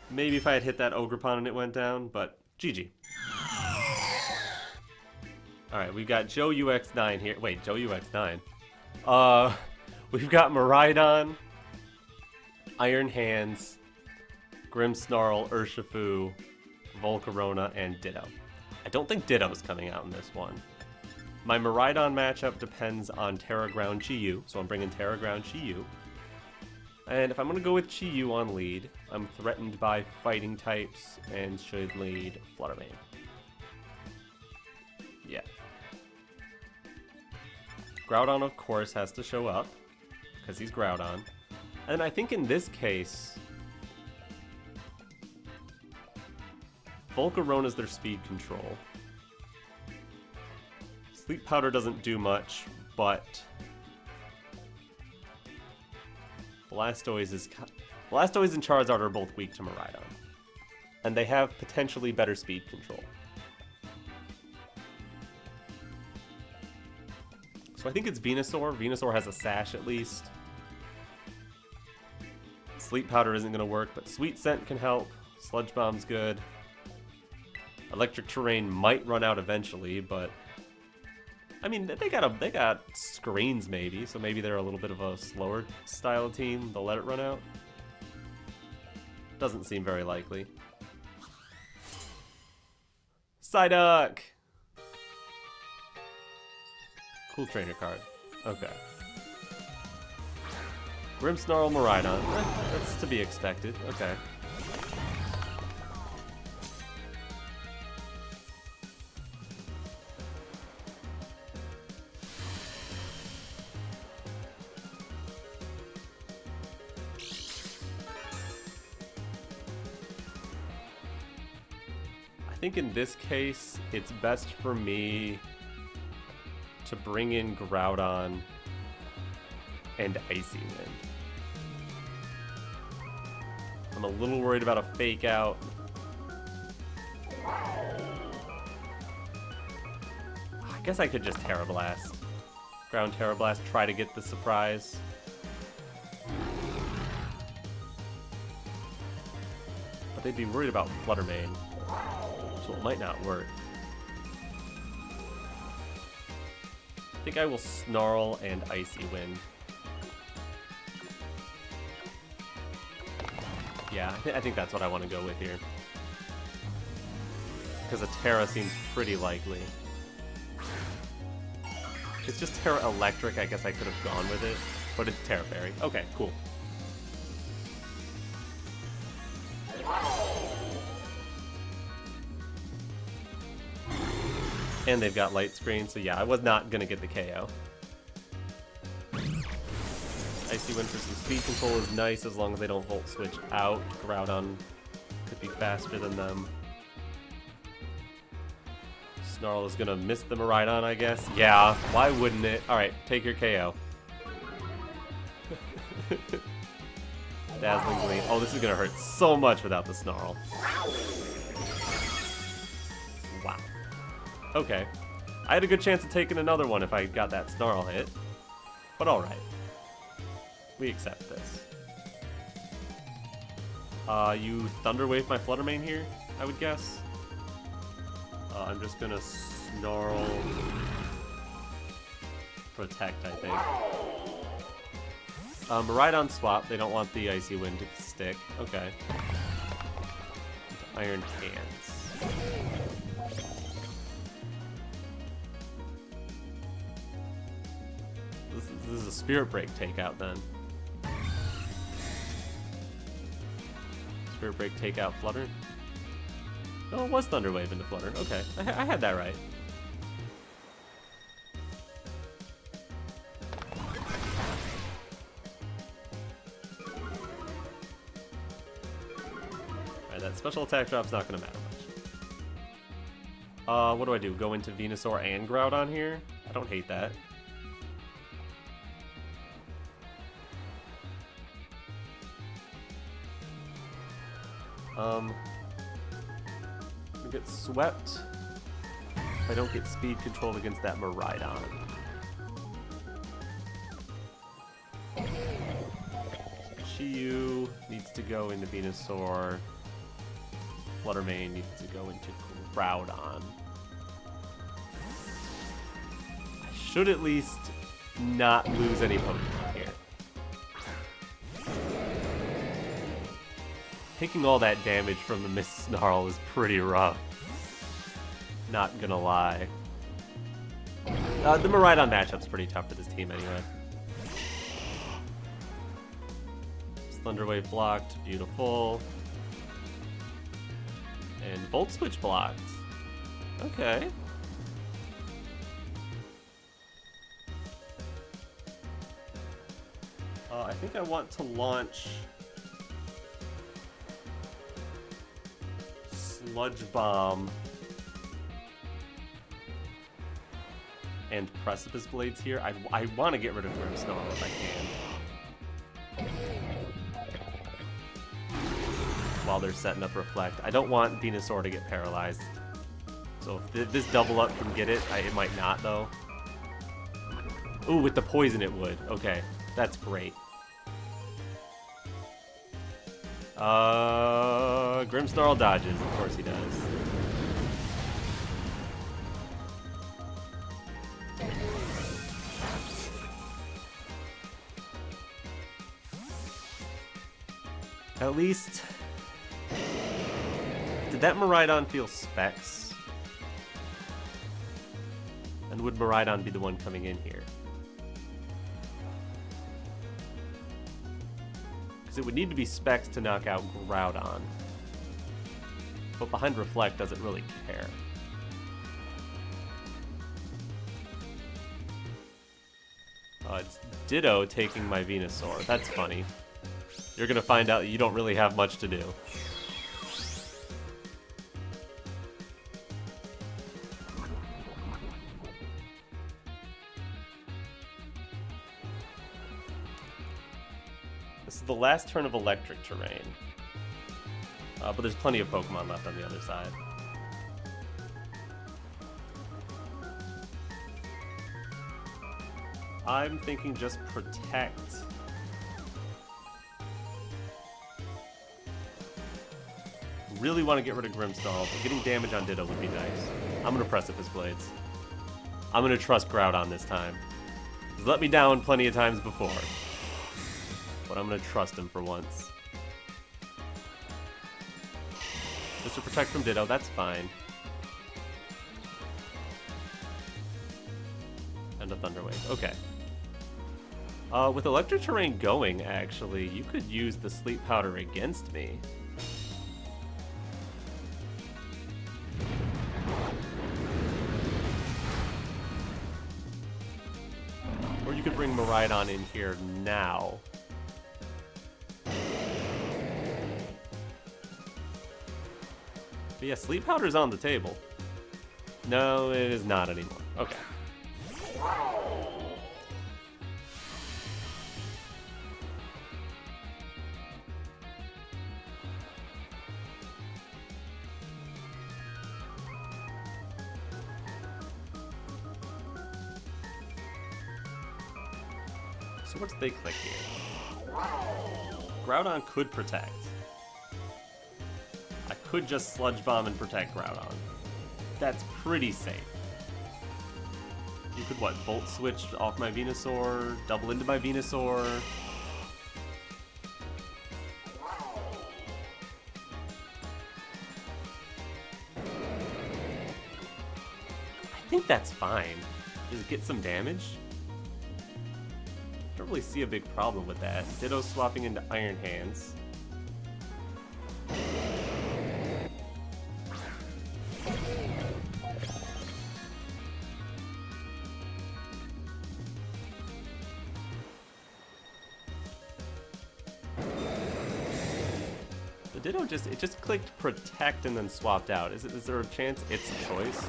Maybe if I had hit that Ogerpon and it went down, but GG. Alright, we've got Joe UX9 here. Wait, Joe UX9? We've got Miraidon, Iron Hands, Grimmsnarl, Urshifu, Volcarona, and Ditto. I don't think Ditto's coming out in this one. My Miraidon matchup depends on Terra Ground Chi-Yu, so I'm bringing Terra Ground Chi-Yu. And if I'm going to go with Chi-Yu on lead, I'm threatened by fighting types and should lead Flutter Mane. Yeah. Groudon, of course, has to show up, because he's Groudon. And I think in this case, Volcarona's their speed control. Sleep Powder doesn't do much, but Blastoise and Charizard are both weak to Miraidon. And they have potentially better speed control. So I think it's Venusaur. Venusaur has a Sash at least. Sleep Powder isn't gonna work, but Sweet Scent can help. Sludge Bomb's good. Electric Terrain might run out eventually, but I mean they got screens maybe, so maybe they're a little bit of a slower style team. They'll let it run out. Doesn't seem very likely. Psyduck! Cool trainer card. Okay. Grimmsnarl, Miraidon. That's to be expected. Okay. I think in this case, it's best for me to bring in Groudon and Icy Wind. I'm a little worried about a fake out. I guess I could just Tera Blast. Ground Tera Blast, try to get the surprise. But they'd be worried about Flutter Mane, so it might not work. I think I will Snarl and Icy Wind. Yeah, I think that's what I want to go with here. Because a Tera seems pretty likely. If it's just Tera Electric, I guess I could have gone with it. But it's Tera Fairy. Okay, cool. And they've got Light Screen, so yeah, I was not going to get the KO. Icy Wind for some speed control is nice as long as they don't Volt Switch out. Groudon could be faster than them. Snarl is going to miss the Miraidon, I guess. Yeah, why wouldn't it? Alright, take your KO. Dazzling Gleam. Oh, this is going to hurt so much without the Snarl. Wow. Okay. I had a good chance of taking another one if I got that Snarl hit. But alright. We accept this. You Thunder Wave my Flutter Mane here, I would guess. I'm just gonna Snarl Protect, I think. Miraidon swap, they don't want the Icy Wind to stick. Okay. Iron Hands. This is a Spirit Break takeout then. Spirit Break takeout Flutter. No, it was Thunder Wave into Flutter. Okay, I had that right. Alright, that special attack drop's not going to matter much. What do I do? Go into Venusaur and Groudon here? I don't hate that. I get swept if I don't get speed control against that Miraidon. Shiyu needs to go into Venusaur. Flutter Mane needs to go into Groudon. I should at least not lose any Pokemon here. Taking all that damage from the Mist Snarl is pretty rough. Not gonna lie. The Miraidon matchup's pretty tough for this team anyway. Thunder Wave blocked, beautiful. And Volt Switch blocked. Okay. I think I want to launch Sludge Bomb and Precipice Blades here. I want to get rid of Grimmsnarl if I can. While they're setting up Reflect. I don't want Venusaur to get paralyzed. So if this double up can get it, it might not though. Ooh, with the poison it would. Okay, that's great. Grimmsnarl dodges. Of course he does. At least... Did that Miraidon feel specs? And would Miraidon be the one coming in here? Because it would need to be specs to knock out Groudon. But behind Reflect doesn't really care. It's Ditto taking my Venusaur. That's funny. You're gonna find out that you don't really have much to do. This is the last turn of electric terrain. But there's plenty of Pokemon left on the other side. I'm thinking just protect. Really want to get rid of Grimmsnarl, but getting damage on Ditto would be nice. I'm going to Precipice Blades. I'm going to trust Groudon this time. He's let me down plenty of times before. But I'm going to trust him for once. Just to protect from Ditto, that's fine. And a Thunder Wave. Okay. With Electric Terrain going, actually, you could use the Sleep Powder against me. Or you could bring Miraidon in here now. But yeah, Sleep Powder's on the table. No, it is not anymore. Okay. So what's they click here? Groudon could protect. I could just Sludge Bomb and protect Groudon. That's pretty safe. You could, what, Volt Switch off my Venusaur, double into my Venusaur. I think that's fine. Does it get some damage? I don't really see a big problem with that. Ditto swapping into Iron Hands. The Ditto just clicked protect and then swapped out. Is there a chance it's a choice?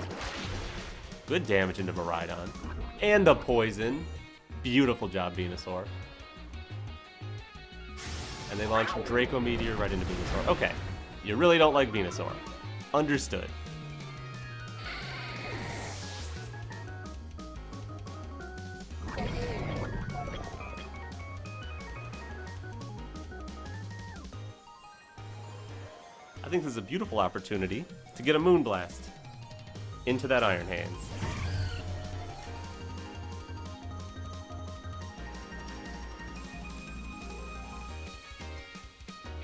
Good damage into Miraidon. And the poison. Beautiful job, Venusaur. And they launched Draco Meteor right into Venusaur. Okay, you really don't like Venusaur. Understood. I think this is a beautiful opportunity to get a Moonblast into that Iron Hands.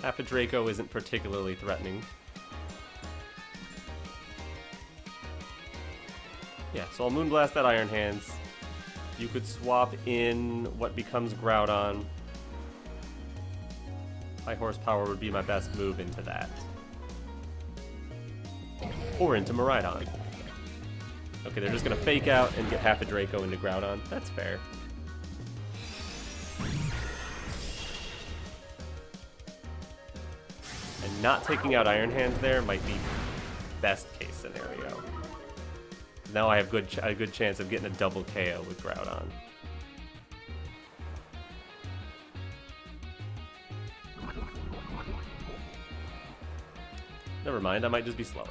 Half a Draco isn't particularly threatening. Yeah, so I'll Moonblast that Iron Hands. You could swap in what becomes Groudon. High Horsepower would be my best move into that. Or into Miraidon. Okay, they're just gonna fake out and get half a Draco into Groudon. That's fair. And not taking out Iron Hands there might be best case scenario. Now I have a good chance of getting a double KO with Groudon. Never mind, I might just be slower.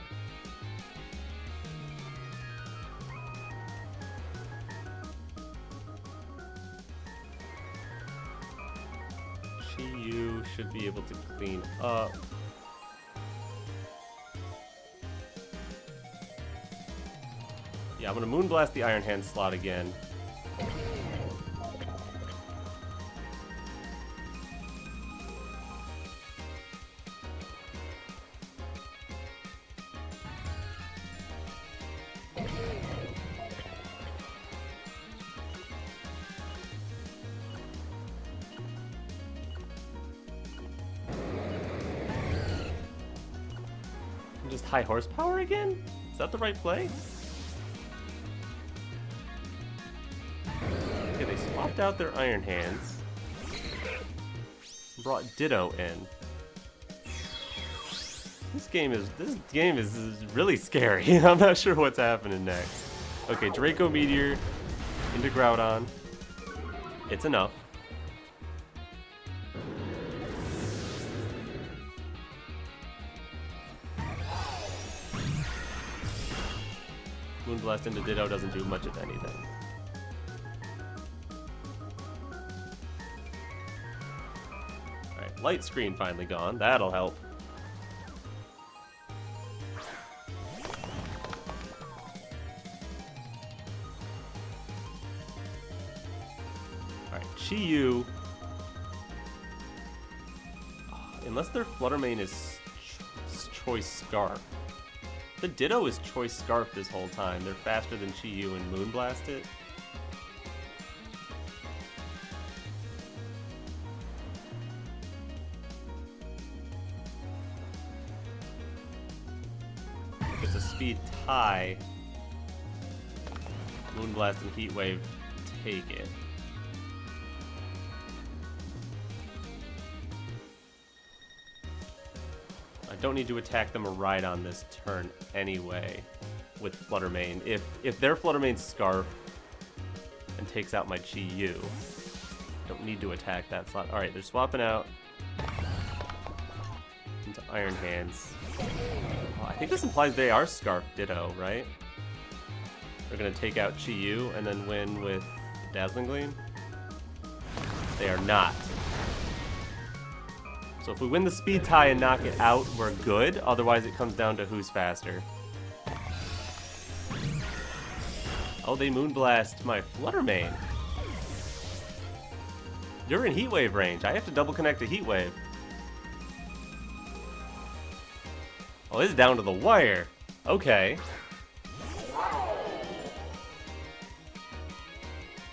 Chi-Yu should be able to clean up. Yeah, I'm gonna Moonblast the Iron Hand slot again. Just high horsepower again? Is that the right play? Okay, they swapped out their Iron Hands. Brought Ditto in. This game is really scary. I'm not sure what's happening next. Okay, Draco Meteor into Groudon. It's enough. Moonblast into Ditto doesn't do much of anything. Alright, Light Screen finally gone. That'll help. Alright, Chi-Yu. Unless their Flutter Mane is Choice Scarf. The Ditto is Choice Scarf this whole time. They're faster than Chi-Yu and Moonblast it. If it's a speed tie, Moonblast and Heat Wave take it. I don't need to attack them right on this turn anyway with Flutter Mane. If their Flutter Mane's Scarf and takes out my Chi-Yu, don't need to attack that slot. Alright, they're swapping out into Iron Hands. Oh, I think this implies they are Scarf Ditto, right? They're going to take out Chi-Yu and then win with Dazzling Gleam? They are not. So if we win the speed tie and knock it out, we're good. Otherwise, it comes down to who's faster. Oh, they Moonblast my Flutter Mane. You're in Heat Wave range. I have to double connect a Heat Wave. Oh, this is down to the wire. Okay.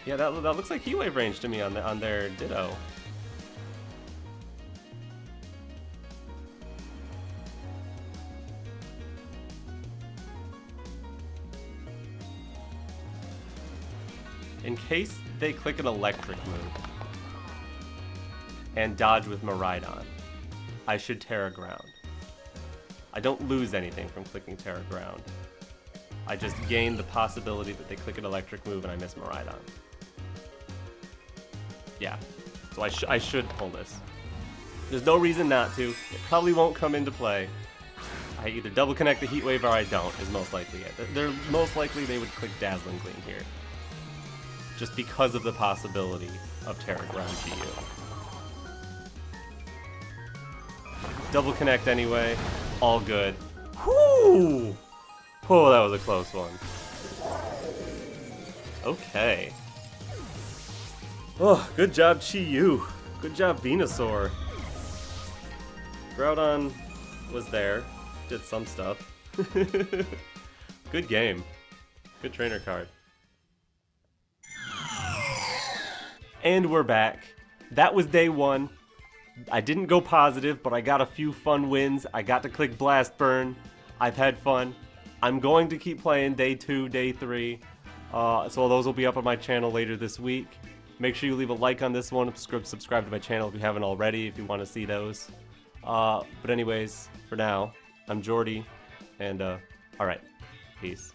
Yeah, that looks like Heat Wave range to me on their Ditto. In case they click an electric move and dodge with Miraidon, I should Terra Ground. I don't lose anything from clicking Terra Ground. I just gain the possibility that they click an electric move and I miss Miraidon. Yeah, so I should pull this. There's no reason not to. It probably won't come into play. I either double connect the Heat Wave or I don't, is most likely it. They're most likely they would click Dazzling Gleam here. Just because of the possibility of Terra Ground Chi-Yu. Double connect anyway, all good. Whoo! Oh, that was a close one. Okay. Oh, good job Chi-Yu. Good job Venusaur. Groudon was there, did some stuff. Good game. Good trainer card. And we're back. That was day one. I didn't go positive, but I got a few fun wins. I got to click Blast Burn. I've had fun. I'm going to keep playing day 2, day 3. So those will be up on my channel later this week. Make sure you leave a like on this one. Subscribe to my channel if you haven't already, if you want to see those. But anyways, for now, I'm Jordy. And, alright. Peace.